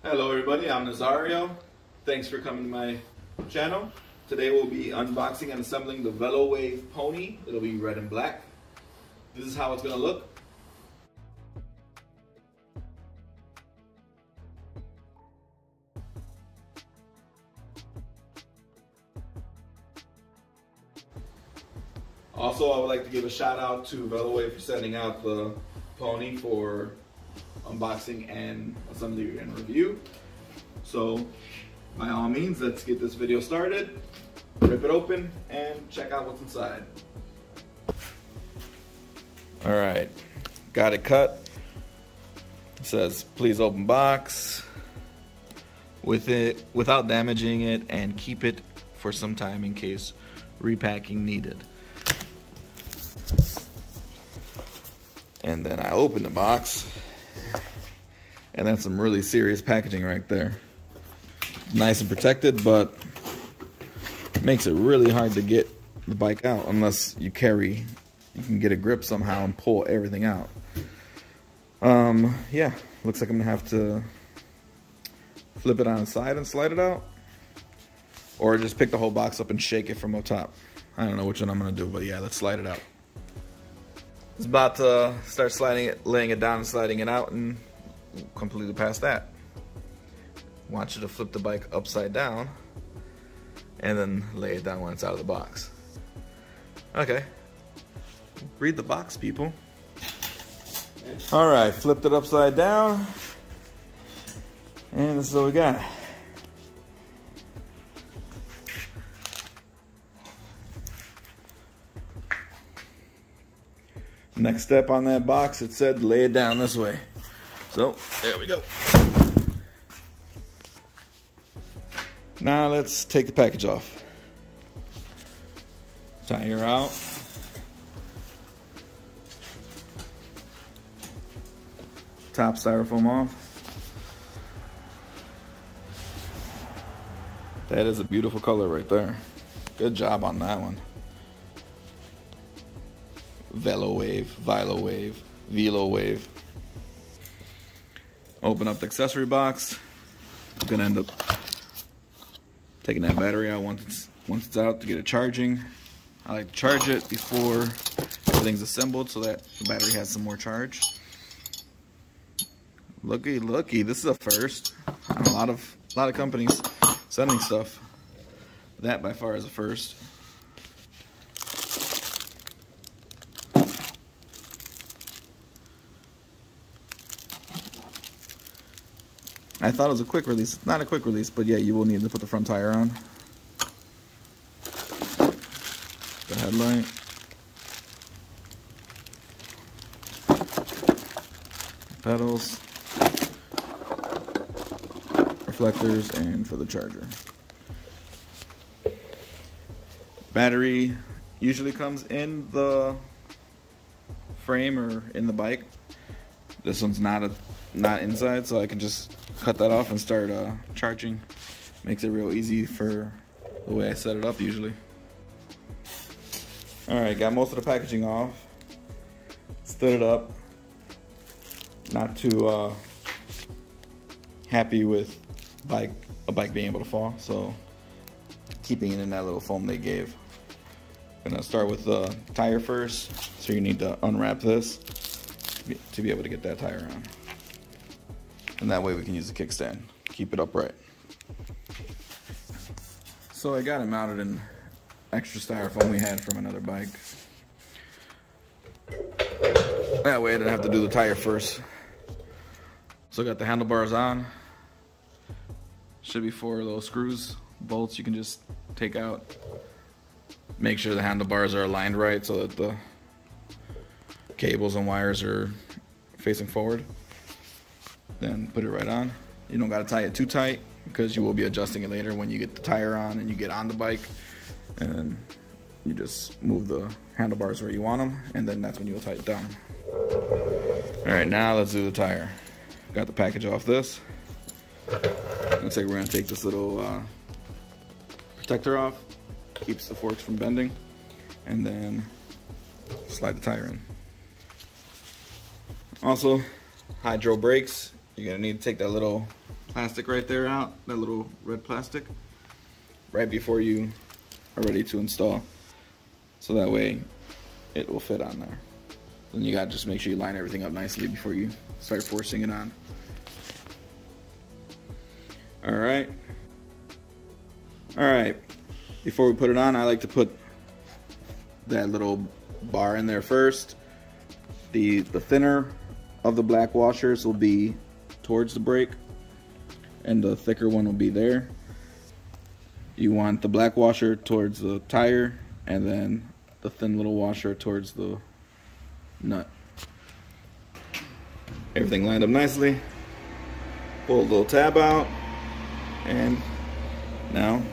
Hello everybody, I'm Nazario. Thanks for coming to my channel. Today we'll be unboxing and assembling the Velowave pony. It'll be red and black. This is how it's going to look. Also, I would like to give a shout out to Velowave for sending out the pony for unboxing and assembly and review. So by all means, let's get this video started, rip it open, and check out what's inside. All right, got it cut. It says please open box without damaging it and keep it for some time in case repacking needed. And then I open the box, and that's some really serious packaging right there. Nice and protected, but makes it really hard to get the bike out unless you can get a grip somehow and pull everything out. Yeah, looks like I'm gonna have to flip it on its side and slide it out, or just pick the whole box up and shake it from up top. I don't know which one I'm gonna do, but yeah, let's slide it out. It's about to start sliding it, laying it down and sliding it out, and completely past that. Want you to flip the bike upside down and then lay it down when it's out of the box. Okay, read the box, people. All right, flipped it upside down, and this is what we got. Next step on that box, it said lay it down this way. So there we go. Now let's take the package off. Tie her out. Top styrofoam off. That is a beautiful color right there. Good job on that one. Velowave, Velowave. Open up the accessory box. I'm gonna end up taking that battery out once it's out to get it charging. I like to charge it before everything's assembled so that the battery has some more charge. Looky, this is a first. A lot of companies sending stuff. That by far is a first. I thought it was a quick release. It's not a quick release, but yeah, you will need to put the front tire on. The headlight. Pedals. Reflectors, and for the charger. Battery usually comes in the frame or in the bike. This one's not inside, so I can just cut that off and start charging. Makes it real easy for the way I set it up usually. Alright, got most of the packaging off. Stood it up. Not too happy with a bike being able to fall, so keeping it in that little foam they gave. Gonna start with the tire first, so you need to unwrap this to be able to get that tire on. And that way we can use the kickstand. Keep it upright. So I got it mounted in extra styrofoam we had from another bike. That way I didn't have to do the tire first. So I got the handlebars on. Should be 4 little screws, bolts you can just take out. Make sure the handlebars are aligned right so that the cables and wires are facing forward. Then put it right on. You don't got to tie it too tight because you will be adjusting it later when you get the tire on and you get on the bike. And then you just move the handlebars where you want them, and then that's when you'll tie it down. Alright, now let's do the tire. Got the package off this. Looks like we're going to take this little protector off. Keeps the forks from bending. And then slide the tire in. Also, hydro brakes. You're gonna need to take that little plastic right there out, that little red plastic, right before you are ready to install. So that way it will fit on there. Then you gotta just make sure you line everything up nicely before you start forcing it on. Alright. Alright. Before we put it on, I like to put that little bar in there first. The thinner of the black washers will be towards the brake, and the thicker one will be there. You want the black washer towards the tire, and then the thin little washer towards the nut. Everything lined up nicely. Pull a little tab out, and now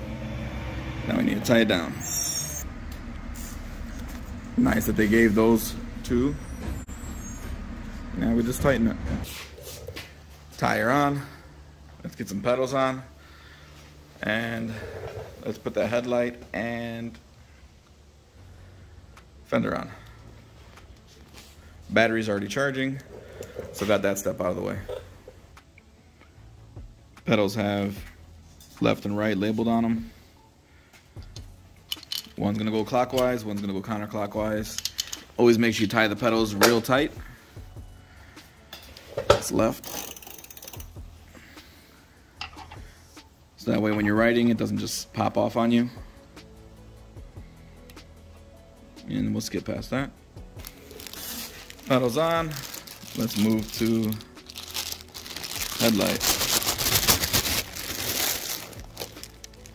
we need to tie it down. Nice that they gave those two. Now we just tighten it. Tire on. Let's get some pedals on, and let's put that headlight and fender on. Battery's already charging, so got that step out of the way. Pedals have left and right labeled on them. One's gonna go clockwise, one's gonna go counterclockwise. Always make sure you tie the pedals real tight. It's left. So that way when you're riding, it doesn't just pop off on you. And we'll skip past that. Pedals on. Let's move to headlight.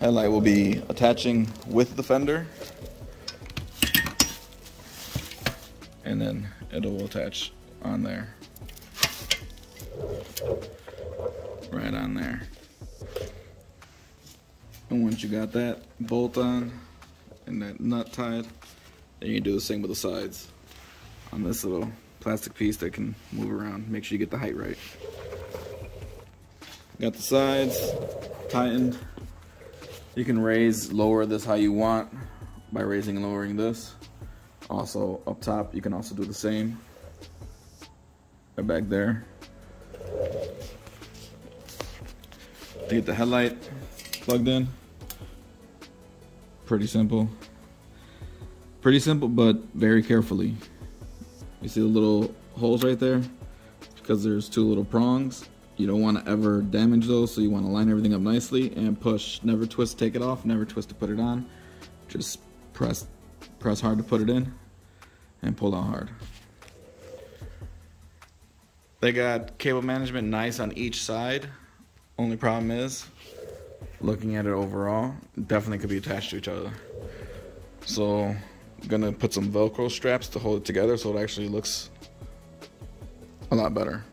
Headlight will be attaching with the fender, and then it'll attach on there. Right on there. And once you got that bolt on and that nut tied, then you do the same with the sides on this little plastic piece that can move around. Make sure you get the height right. Got the sides tightened. You can raise, lower this how you want by raising and lowering this. Also up top, you can also do the same. Right back there. To get the headlight plugged in. Pretty simple. Pretty simple, but very carefully. You see the little holes right there? Because there's two little prongs. You don't want to ever damage those, so you want to line everything up nicely and push. Never twist to take it off, never twist to put it on. Just press hard to put it in and pull out hard. They got cable management nice on each side. Only problem is, looking at it overall, definitely could be attached to each other. So I'm gonna put some Velcro straps to hold it together so it actually looks a lot better.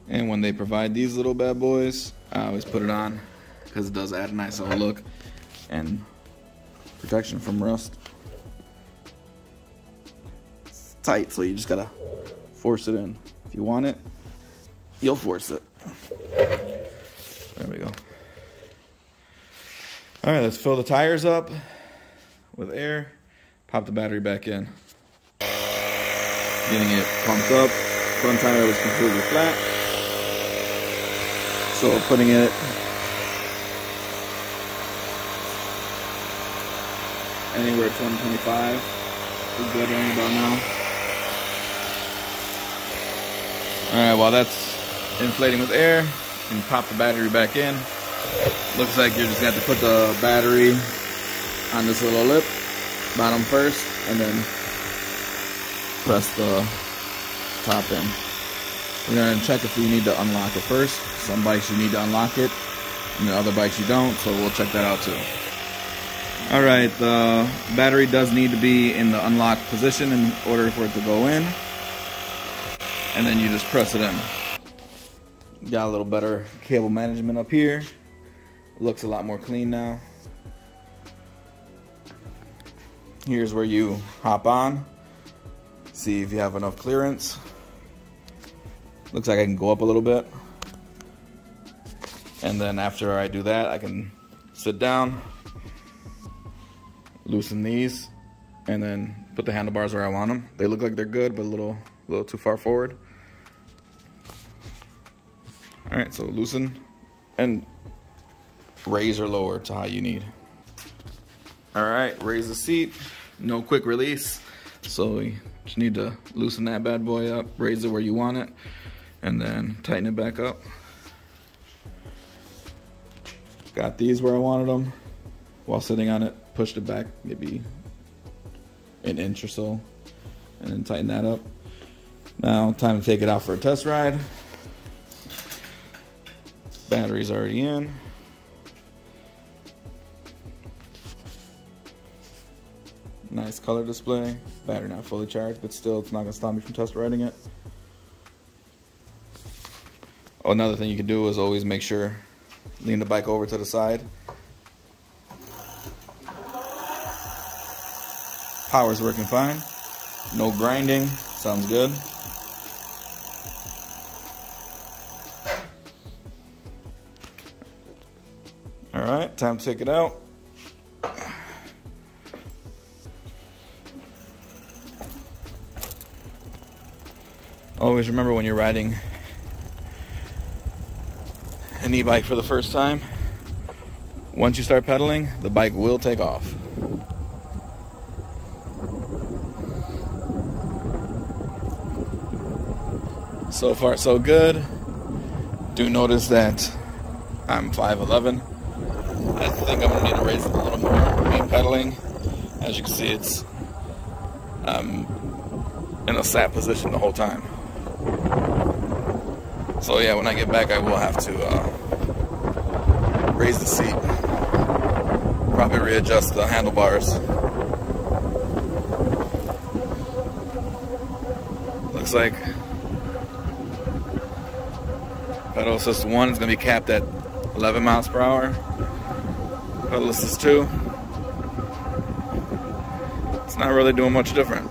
And when they provide these little bad boys, I always put it on because it does add a nice little look and protection from rust. It's tight, so you just gotta force it in. If you want it, you'll force it. There we go. All right, let's fill the tires up with air. Pop the battery back in. Getting it pumped up. Front tire was completely flat. So putting it anywhere at 125 is good right about now. Alright, while that's inflating with air, you can pop the battery back in. Looks like you're just going to have to put the battery on this little lip, bottom first, and then press the top in. We're going to check if you need to unlock it first. Some bikes you need to unlock it, and the other bikes you don't, so we'll check that out too. Alright, the battery does need to be in the unlocked position in order for it to go in. And then you just press it in. Got a little better cable management up here. Looks a lot more clean now. Here's where you hop on. See if you have enough clearance. Looks like I can go up a little bit. And then after I do that, I can sit down, loosen these, and then put the handlebars where I want them. They look like they're good, but a little too far forward. All right, so loosen and raise or lower to how you need. All right, raise the seat. No quick release. So you just need to loosen that bad boy up, raise it where you want it, and then tighten it back up. Got these where I wanted them. While sitting on it, pushed it back maybe an inch or so, and then tighten that up. Now, time to take it out for a test ride. Battery's already in. Nice color display. Battery not fully charged, but still it's not gonna stop me from test riding it. Oh, another thing you can do is always make sure, lean the bike over to the side. Power's working fine. No grinding, sounds good. All right, time to take it out. Always remember when you're riding an e-bike for the first time, once you start pedaling, the bike will take off. So far, so good. Do notice that I'm 5'11". I think I'm gonna need to raise it a little more main pedaling. As you can see, it's in a sat position the whole time. So yeah, when I get back, I will have to raise the seat. Probably readjust the handlebars. Looks like pedal assist 1 is going to be capped at 11 miles per hour. Pedal assist 2, it's not really doing much different.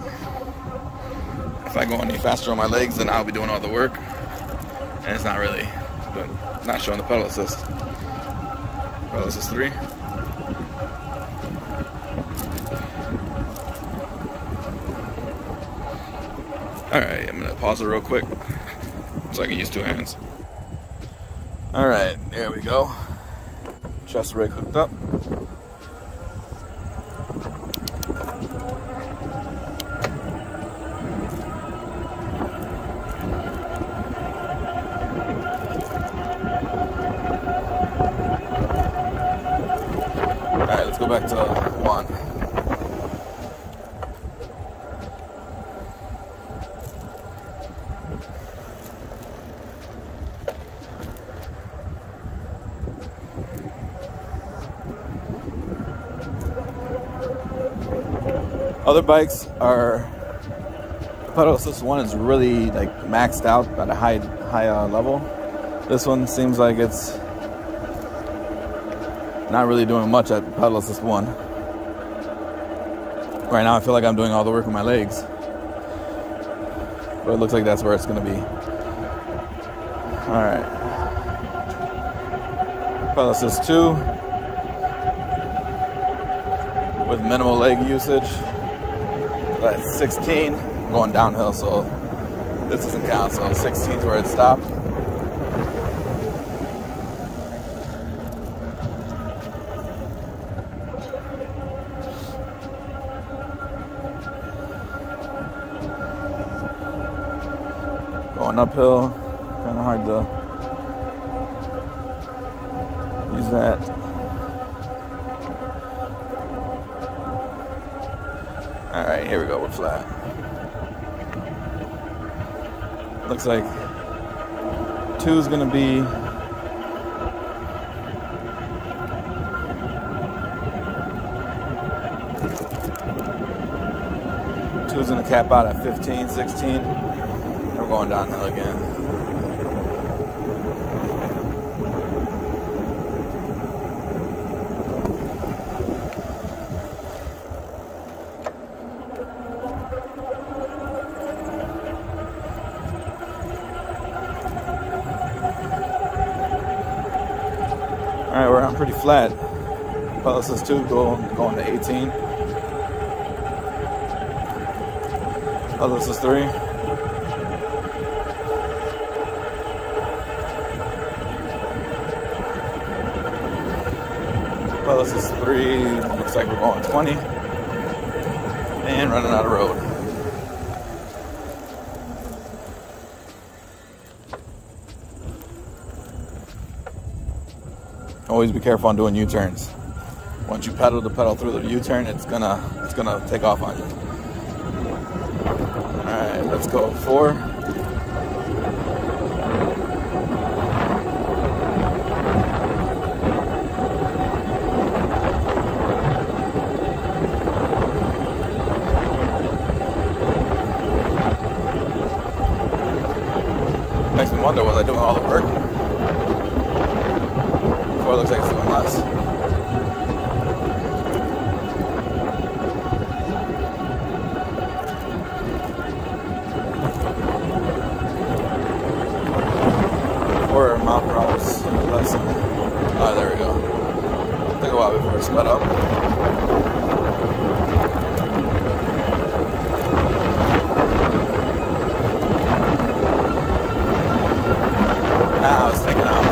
If I go any faster on my legs, then I'll be doing all the work. And it's not really, not showing the pedal assist. Pedal assist 3. Alright, I'm going to pause it real quick so I can use 2 hands. Alright, there we go. Chest rig hooked up. Alright, let's go back to 1. Other bikes are, pedal assist 1 is really like maxed out at a high level. This one seems like it's not really doing much at pedal assist 1. Right now I feel like I'm doing all the work with my legs, but it looks like that's where it's going to be. Alright, pedal assist 2 with minimal leg usage. That's 16, going downhill, so this doesn't count, so 16 is where it stopped. Going uphill, kind of hard to use that. Alright, here we go, we're flat. Looks like 2 is going to be going to cap out at 15, 16. We're going downhill again. Alright, we're on pretty flat. Pedal assist 2 going to 18. Pedal assist 3. Pedal Assist 3, looks like we're going 20. And running out of road. Always be careful on doing U-turns. Once you pedal the pedal through the U-turn, it's gonna take off on you. Alright, let's go 4. Makes me wonder, was I doing all the work? Before it looks like it's doing less. Or mile per hour is less than. Oh, there we go. Took a while before it sped up. Now it's taking off.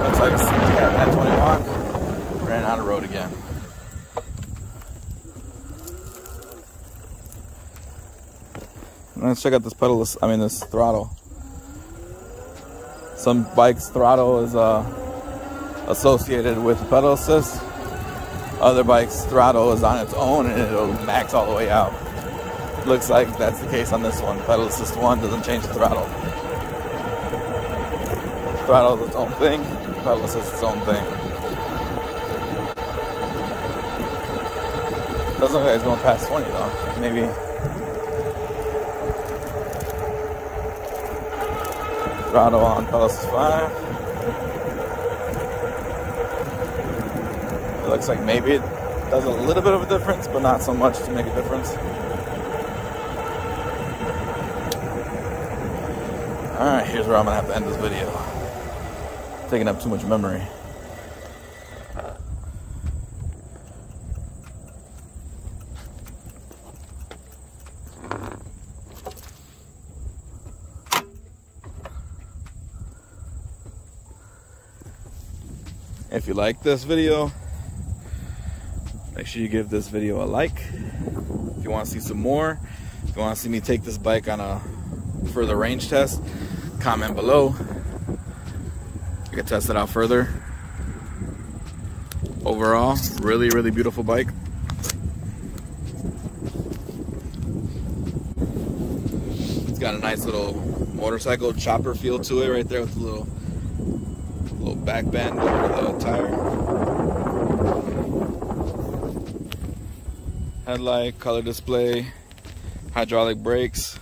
Looks like it's at 21. Ran out of road again. Let's check out this this throttle. Some bikes' throttle is associated with the pedal assist. Other bikes' throttle is on its own and it'll max all the way out. Looks like that's the case on this one. Pedal Assist 1 doesn't change the throttle. Throttle is its own thing. Pedal Assist is its own thing. Doesn't look like it's going past 20 though. Maybe. Throttle on Pedal Assist 5. It looks like maybe it does a little bit of a difference, but not so much to make a difference. Alright, here's where I'm going to have to end this video. Taking up too much memory. If you like this video, make sure you give this video a like. If you want to see some more, if you want to see me take this bike on a further range test, comment below. I can test it out further. Overall, really, really beautiful bike. It's got a nice little motorcycle chopper feel to it right there with the little back bend over the tire. Headlight, color display, hydraulic brakes.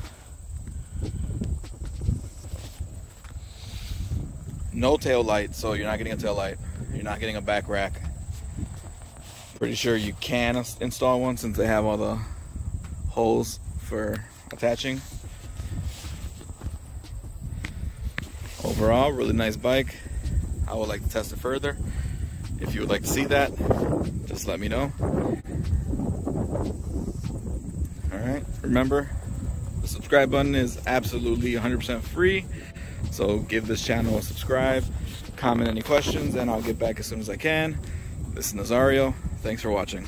No tail light, so you're not getting a tail light. You're not getting a back rack. Pretty sure you can install one since they have all the holes for attaching. Overall, really nice bike. I would like to test it further. If you would like to see that, just let me know. Alright, remember, the subscribe button is absolutely 100% free. So give this channel a subscribe, comment any questions, and I'll get back as soon as I can. This is Nazario. Thanks for watching.